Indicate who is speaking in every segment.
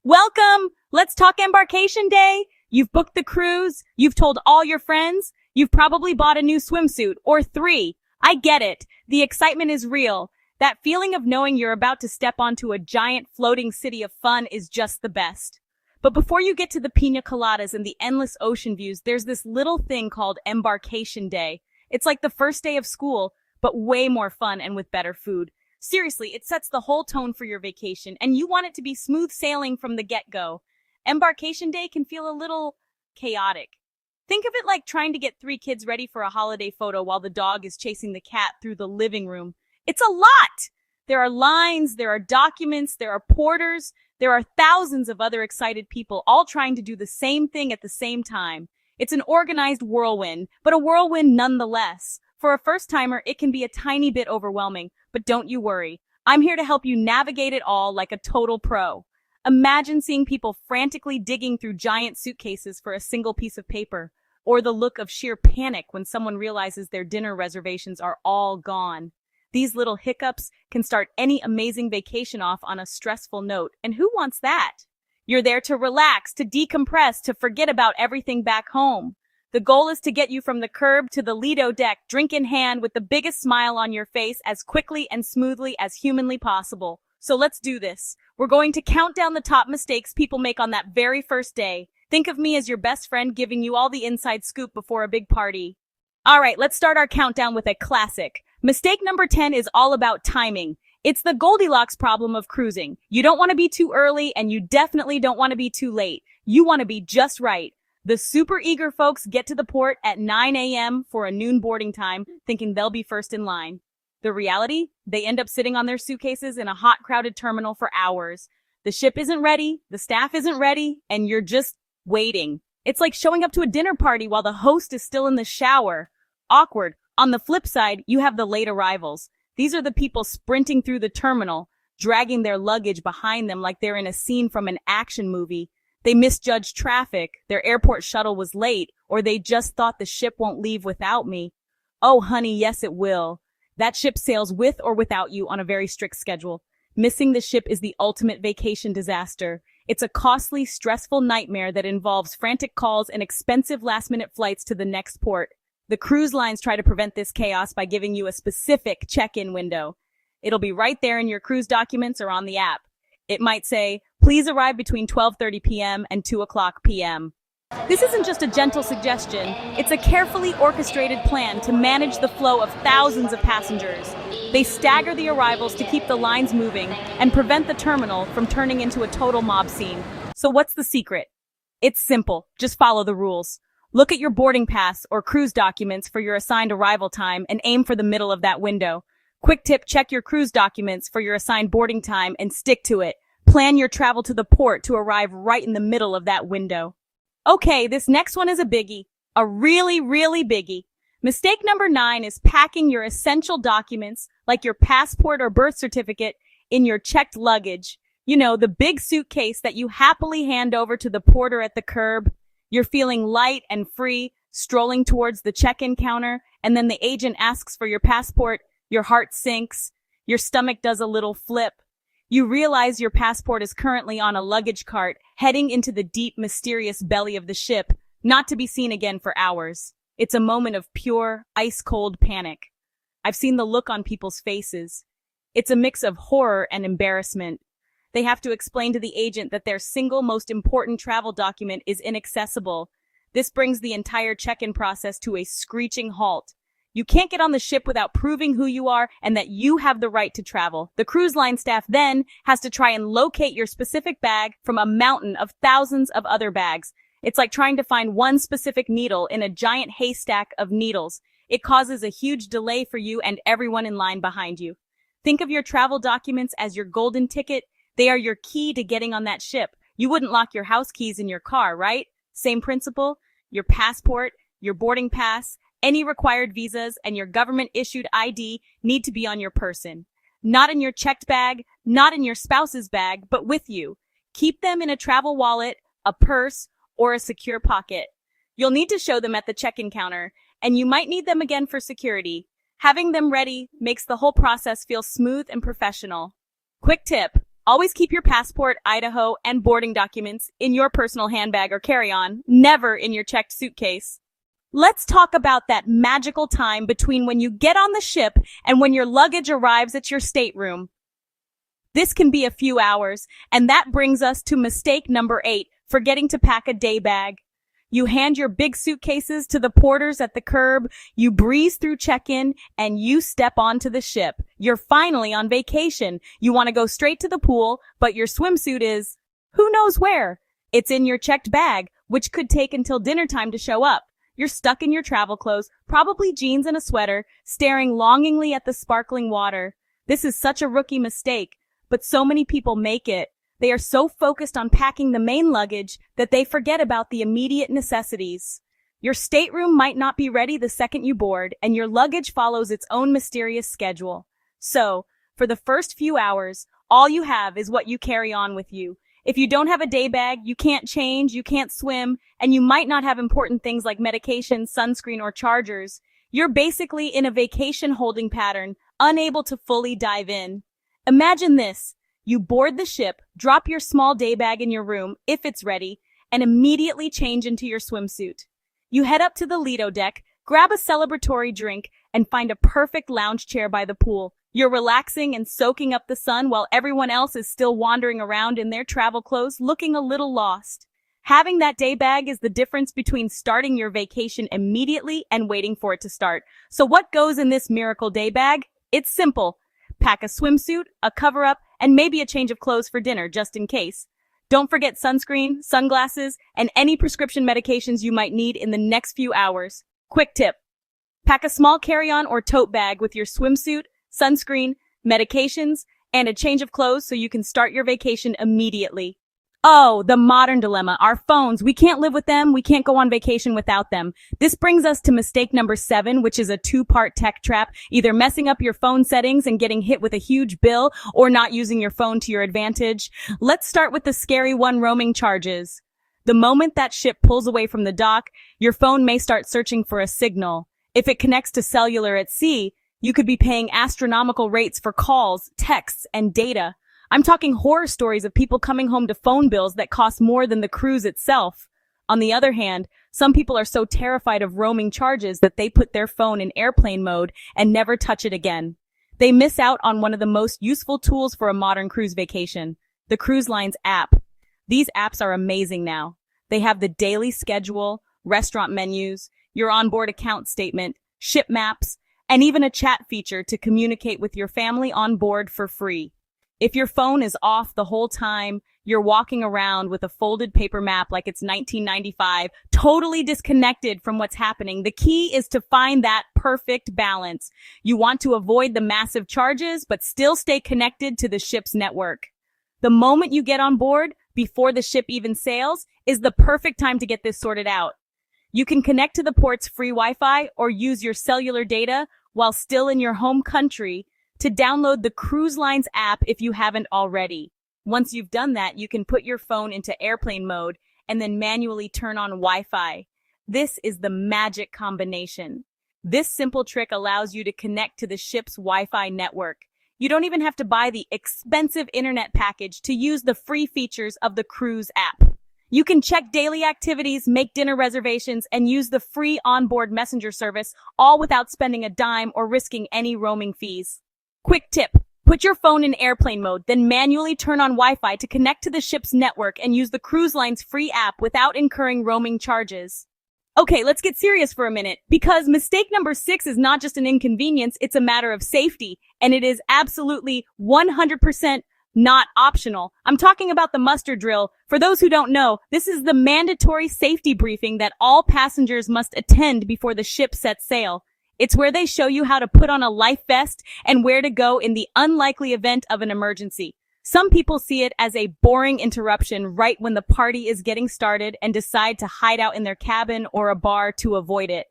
Speaker 1: Welcome! Let's talk embarkation day. You've booked the cruise. You've told all your friends. You've probably bought a new swimsuit or three. I get it. The excitement is real. That feeling of knowing you're about to step onto a giant floating city of fun is just the best. But before you get to the pina coladas and the endless ocean views, there's this little thing called embarkation day. It's like the first day of school, but way more fun and with better food. Seriously, it sets the whole tone for your vacation, and you want it to be smooth sailing from the get-go. Embarkation day can feel a little chaotic. Think of it like trying to get three kids ready for a holiday photo while the dog is chasing the cat through the living room. It's a lot! There are lines, there are documents, there are porters, there are thousands of other excited people all trying to do the same thing at the same time. It's an organized whirlwind, but a whirlwind nonetheless. For a first-timer, it can be a tiny bit overwhelming, but don't you worry. I'm here to help you navigate it all like a total pro. Imagine seeing people frantically digging through giant suitcases for a single piece of paper, or the look of sheer panic when someone realizes their dinner reservations are all gone. These little hiccups can start any amazing vacation off on a stressful note, and who wants that? You're there to relax, to decompress, to forget about everything back home. The goal is to get you from the curb to the Lido deck, drink in hand with the biggest smile on your face as quickly and smoothly as humanly possible. So let's do this. We're going to count down the top mistakes people make on that very first day. Think of me as your best friend giving you all the inside scoop before a big party. All right, let's start our countdown with a classic. Mistake number 10 is all about timing. It's the Goldilocks problem of cruising. You don't want to be too early, and you definitely don't want to be too late. You want to be just right. The super eager folks get to the port at 9 a.m. for a noon boarding time, thinking they'll be first in line. The reality? They end up sitting on their suitcases in a hot, crowded terminal for hours. The ship isn't ready, the staff isn't ready, and you're just waiting. It's like showing up to a dinner party while the host is still in the shower. Awkward. On the flip side, you have the late arrivals. These are the people sprinting through the terminal, dragging their luggage behind them like they're in a scene from an action movie. They misjudged traffic, their airport shuttle was late, or they just thought the ship won't leave without me. Oh, honey, yes, it will. That ship sails with or without you on a very strict schedule. Missing the ship is the ultimate vacation disaster. It's a costly, stressful nightmare that involves frantic calls and expensive last-minute flights to the next port. The cruise lines try to prevent this chaos by giving you a specific check-in window. It'll be right there in your cruise documents or on the app. It might say, please arrive between 12:30 p.m. and 2 o'clock p.m. This isn't just a gentle suggestion. It's a carefully orchestrated plan to manage the flow of thousands of passengers. They stagger the arrivals to keep the lines moving and prevent the terminal from turning into a total mob scene. So what's the secret? It's simple. Just follow the rules. Look at your boarding pass or cruise documents for your assigned arrival time and aim for the middle of that window. Quick tip, check your cruise documents for your assigned boarding time and stick to it. Plan your travel to the port to arrive right in the middle of that window. Okay, this next one is a biggie. A really, really biggie. Mistake number 9 is packing your essential documents, like your passport or birth certificate, in your checked luggage. You know, the big suitcase that you happily hand over to the porter at the curb. You're feeling light and free, strolling towards the check-in counter, and then the agent asks for your passport. Your heart sinks. Your stomach does a little flip. You realize your passport is currently on a luggage cart, heading into the deep, mysterious belly of the ship, not to be seen again for hours. It's a moment of pure, ice-cold panic. I've seen the look on people's faces. It's a mix of horror and embarrassment. They have to explain to the agent that their single most important travel document is inaccessible. This brings the entire check-in process to a screeching halt. You can't get on the ship without proving who you are and that you have the right to travel. The cruise line staff then has to try and locate your specific bag from a mountain of thousands of other bags. It's like trying to find one specific needle in a giant haystack of needles. It causes a huge delay for you and everyone in line behind you. Think of your travel documents as your golden ticket. They are your key to getting on that ship. You wouldn't lock your house keys in your car, right? Same principle. Your passport, your boarding pass, any required visas, and your government-issued ID need to be on your person. Not in your checked bag, not in your spouse's bag, but with you. Keep them in a travel wallet, a purse, or a secure pocket. You'll need to show them at the check-in counter, and you might need them again for security. Having them ready makes the whole process feel smooth and professional. Quick tip, Always keep your passport, Idaho, and boarding documents in your personal handbag or carry-on, never in your checked suitcase. Let's talk about that magical time between when you get on the ship and when your luggage arrives at your stateroom. This can be a few hours, and that brings us to mistake number 8, forgetting to pack a day bag. You hand your big suitcases to the porters at the curb, you breeze through check-in, and you step onto the ship. You're finally on vacation. You want to go straight to the pool, but your swimsuit is, who knows where? It's in your checked bag, which could take until dinner time to show up. You're stuck in your travel clothes, probably jeans and a sweater, staring longingly at the sparkling water. This is such a rookie mistake, but so many people make it. They are so focused on packing the main luggage that they forget about the immediate necessities. Your stateroom might not be ready the second you board, and your luggage follows its own mysterious schedule. So, for the first few hours, all you have is what you carry on with you. If you don't have a day bag, you can't change, you can't swim, and you might not have important things like medication, sunscreen, or chargers. You're basically in a vacation holding pattern, unable to fully dive in. Imagine this. You board the ship, drop your small day bag in your room, if it's ready, and immediately change into your swimsuit. You head up to the Lido deck, grab a celebratory drink, and find a perfect lounge chair by the pool. You're relaxing and soaking up the sun while everyone else is still wandering around in their travel clothes, looking a little lost. Having that day bag is the difference between starting your vacation immediately and waiting for it to start. So what goes in this miracle day bag? It's simple. Pack a swimsuit, a cover-up, and maybe a change of clothes for dinner, just in case. Don't forget sunscreen, sunglasses, and any prescription medications you might need in the next few hours. Quick tip. Pack a small carry-on or tote bag with your swimsuit, sunscreen, medications, and a change of clothes so you can start your vacation immediately. Oh, the modern dilemma. Our phones, we can't live with them, we can't go on vacation without them. This brings us to mistake number 7, which is a 2-part tech trap, either messing up your phone settings and getting hit with a huge bill, or not using your phone to your advantage. Let's start with the scary one, roaming charges. The moment that ship pulls away from the dock, your phone may start searching for a signal. If it connects to cellular at sea, you could be paying astronomical rates for calls, texts, and data. I'm talking horror stories of people coming home to phone bills that cost more than the cruise itself. On the other hand, some people are so terrified of roaming charges that they put their phone in airplane mode and never touch it again. They miss out on one of the most useful tools for a modern cruise vacation, the cruise line's app. These apps are amazing now. They have the daily schedule, restaurant menus, your onboard account statement, ship maps, and even a chat feature to communicate with your family on board for free. If your phone is off the whole time, you're walking around with a folded paper map like it's 1995, totally disconnected from what's happening. The key is to find that perfect balance. You want to avoid the massive charges, but still stay connected to the ship's network. The moment you get on board, before the ship even sails, is the perfect time to get this sorted out. You can connect to the port's free Wi-Fi or use your cellular data while still in your home country to download the cruise line's app if you haven't already. Once you've done that, you can put your phone into airplane mode and then manually turn on Wi-Fi. This is the magic combination. This simple trick allows you to connect to the ship's Wi-Fi network. You don't even have to buy the expensive internet package to use the free features of the cruise app. You can check daily activities, make dinner reservations, and use the free onboard messenger service, all without spending a dime or risking any roaming fees. Quick tip. Put your phone in airplane mode, then manually turn on Wi-Fi to connect to the ship's network and use the cruise line's free app without incurring roaming charges. Okay, let's get serious for a minute, because mistake number 6 is not just an inconvenience, it's a matter of safety, and it is absolutely 100% not optional. I'm talking about the muster drill. For those who don't know, this is the mandatory safety briefing that all passengers must attend before the ship sets sail. It's where they show you how to put on a life vest and where to go in the unlikely event of an emergency. Some people see it as a boring interruption right when the party is getting started and decide to hide out in their cabin or a bar to avoid it.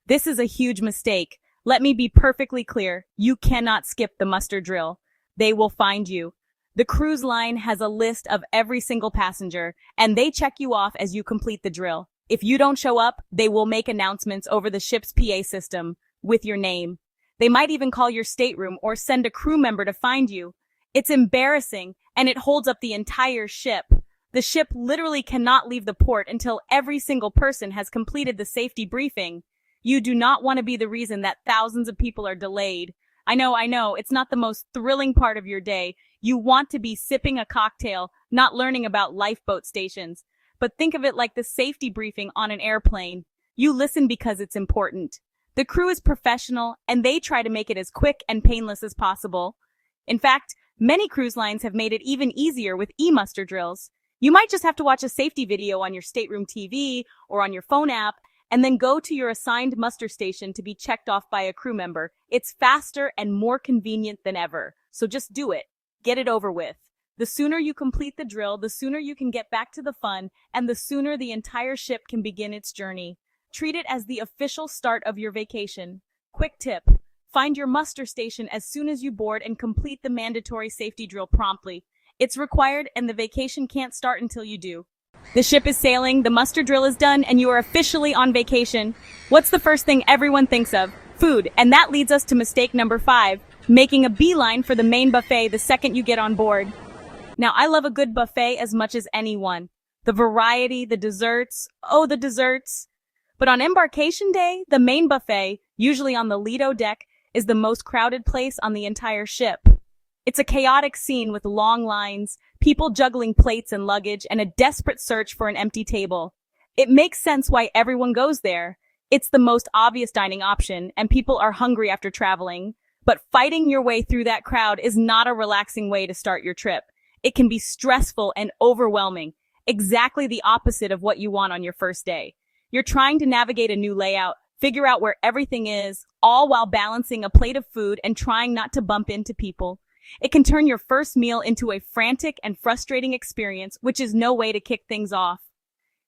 Speaker 1: This is a huge mistake. Let me be perfectly clear. You cannot skip the muster drill. They will find you. The cruise line has a list of every single passenger, and they check you off as you complete the drill. If you don't show up, they will make announcements over the ship's PA system with your name. They might even call your stateroom or send a crew member to find you. It's embarrassing, and it holds up the entire ship. The ship literally cannot leave the port until every single person has completed the safety briefing. You do not want to be the reason that thousands of people are delayed. I know, it's not the most thrilling part of your day. You want to be sipping a cocktail, not learning about lifeboat stations. But think of it like the safety briefing on an airplane. You listen because it's important. The crew is professional, and they try to make it as quick and painless as possible. In fact, many cruise lines have made it even easier with e-muster drills. You might just have to watch a safety video on your stateroom TV or on your phone app, and then go to your assigned muster station to be checked off by a crew member. It's faster and more convenient than ever. So just do it. Get it over with. The sooner you complete the drill, the sooner you can get back to the fun, and the sooner the entire ship can begin its journey. Treat it as the official start of your vacation. Quick tip: find your muster station as soon as you board and complete the mandatory safety drill promptly. It's required, and the vacation can't start until you do. The ship is sailing, the muster drill is done, and you are officially on vacation. What's the first thing everyone thinks of? Food. And that leads us to mistake number 5, making a beeline for the main buffet the second you get on board. Now, I love a good buffet as much as anyone. The variety, the desserts, the desserts. But on embarkation day, the main buffet, usually on the Lido deck, is the most crowded place on the entire ship. It's a chaotic scene with long lines, people juggling plates and luggage, and a desperate search for an empty table. It makes sense why everyone goes there. It's the most obvious dining option, and people are hungry after traveling. But fighting your way through that crowd is not a relaxing way to start your trip. It can be stressful and overwhelming, exactly the opposite of what you want on your first day. You're trying to navigate a new layout, figure out where everything is, all while balancing a plate of food and trying not to bump into people. It can turn your first meal into a frantic and frustrating experience, which is no way to kick things off.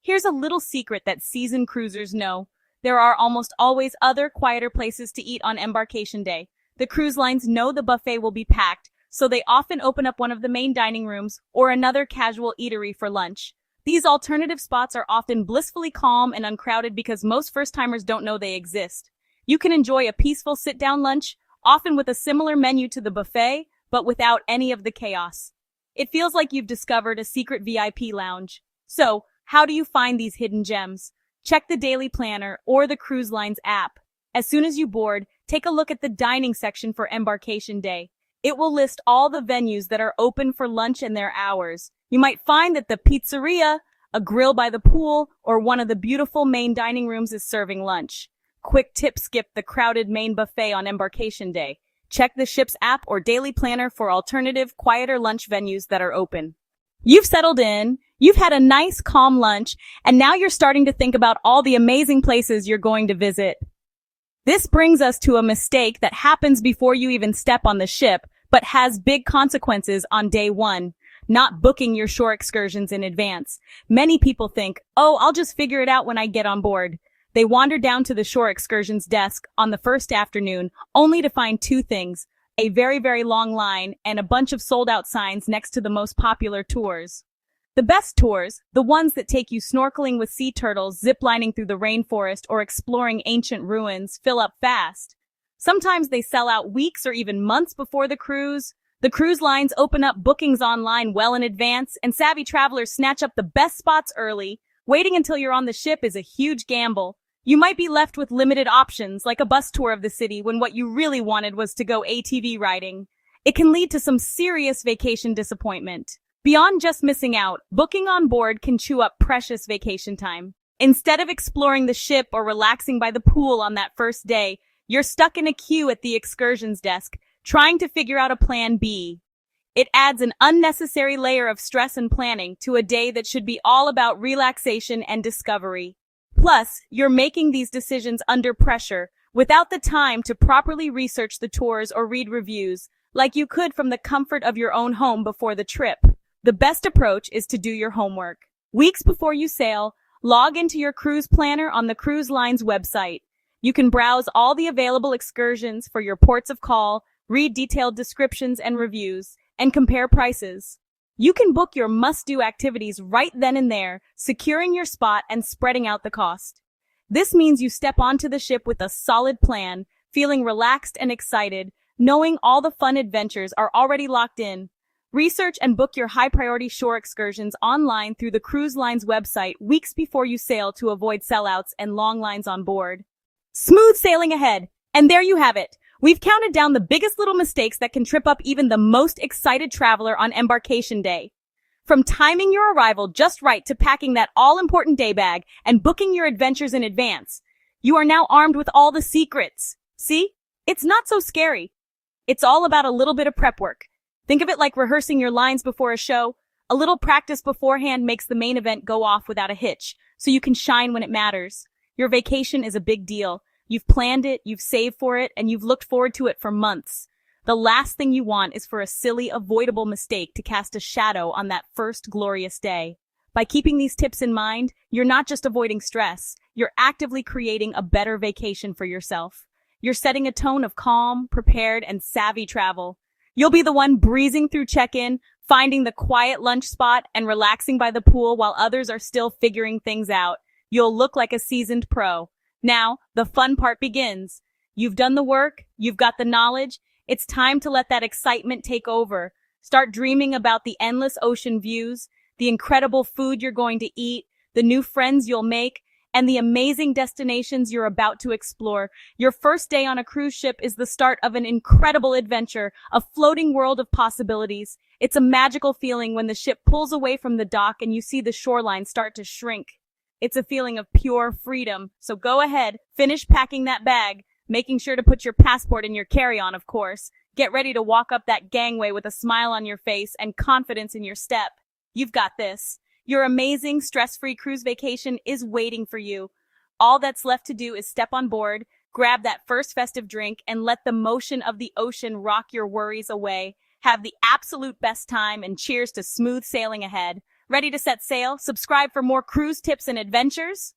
Speaker 1: Here's a little secret that seasoned cruisers know. There are almost always other quieter places to eat on embarkation day. The cruise lines know the buffet will be packed, so they often open up one of the main dining rooms or another casual eatery for lunch. These alternative spots are often blissfully calm and uncrowded because most first-timers don't know they exist. You can enjoy a peaceful sit-down lunch, often with a similar menu to the buffet, but without any of the chaos. It feels like you've discovered a secret VIP lounge. So, how do you find these hidden gems? Check the daily planner or the cruise line's app. As soon as you board, take a look at the dining section for embarkation day. It will list all the venues that are open for lunch and their hours. You might find that the pizzeria, a grill by the pool, or one of the beautiful main dining rooms is serving lunch. Quick tip: skip the crowded main buffet on embarkation day. Check the ship's app or daily planner for alternative, quieter lunch venues that are open. You've settled in, you've had a nice, calm lunch, and now you're starting to think about all the amazing places you're going to visit. This brings us to a mistake that happens before you even step on the ship, but has big consequences on day 1. Not booking your shore excursions in advance. Many people think, I'll just figure it out when I get on board. They wander down to the shore excursions desk on the first afternoon, only to find 2 things: a very, very long line and a bunch of sold-out signs next to the most popular tours. The best tours, the ones that take you snorkeling with sea turtles, ziplining through the rainforest, or exploring ancient ruins, fill up fast. Sometimes they sell out weeks or even months before the cruise. The cruise lines open up bookings online well in advance, and savvy travelers snatch up the best spots early. Waiting until you're on the ship is a huge gamble. You might be left with limited options, like a bus tour of the city, when what you really wanted was to go ATV riding. It can lead to some serious vacation disappointment. Beyond just missing out, booking on board can chew up precious vacation time. Instead of exploring the ship or relaxing by the pool on that first day, you're stuck in a queue at the excursions desk, trying to figure out a plan B. It adds an unnecessary layer of stress and planning to a day that should be all about relaxation and discovery. Plus, you're making these decisions under pressure, without the time to properly research the tours or read reviews, like you could from the comfort of your own home before the trip. The best approach is to do your homework. Weeks before you sail, log into your cruise planner on the cruise line's website. You can browse all the available excursions for your ports of call, read detailed descriptions and reviews, and compare prices. You can book your must-do activities right then and there, securing your spot and spreading out the cost. This means you step onto the ship with a solid plan, feeling relaxed and excited, knowing all the fun adventures are already locked in. Research and book your high-priority shore excursions online through the cruise line's website weeks before you sail to avoid sellouts and long lines on board. Smooth sailing ahead. And there you have it. We've counted down the biggest little mistakes that can trip up even the most excited traveler on embarkation day. From timing your arrival just right to packing that all-important day bag and booking your adventures in advance, you are now armed with all the secrets. See? It's not so scary. It's all about a little bit of prep work. Think of it like rehearsing your lines before a show. A little practice beforehand makes the main event go off without a hitch, so you can shine when it matters. Your vacation is a big deal. You've planned it, you've saved for it, and you've looked forward to it for months. The last thing you want is for a silly, avoidable mistake to cast a shadow on that first glorious day. By keeping these tips in mind, you're not just avoiding stress, you're actively creating a better vacation for yourself. You're setting a tone of calm, prepared, and savvy travel. You'll be the one breezing through check-in, finding the quiet lunch spot, and relaxing by the pool while others are still figuring things out. You'll look like a seasoned pro. Now, the fun part begins. You've done the work, you've got the knowledge. It's time to let that excitement take over. Start dreaming about the endless ocean views, the incredible food you're going to eat, the new friends you'll make, and the amazing destinations you're about to explore. Your first day on a cruise ship is the start of an incredible adventure, a floating world of possibilities. It's a magical feeling when the ship pulls away from the dock and you see the shoreline start to shrink. It's a feeling of pure freedom. So go ahead, finish packing that bag, making sure to put your passport in your carry-on, of course. Get ready to walk up that gangway with a smile on your face and confidence in your step. You've got this. Your amazing, stress-free cruise vacation is waiting for you. All that's left to do is step on board, grab that first festive drink, and let the motion of the ocean rock your worries away. Have the absolute best time, and cheers to smooth sailing ahead. Ready to set sail? Subscribe for more cruise tips and adventures.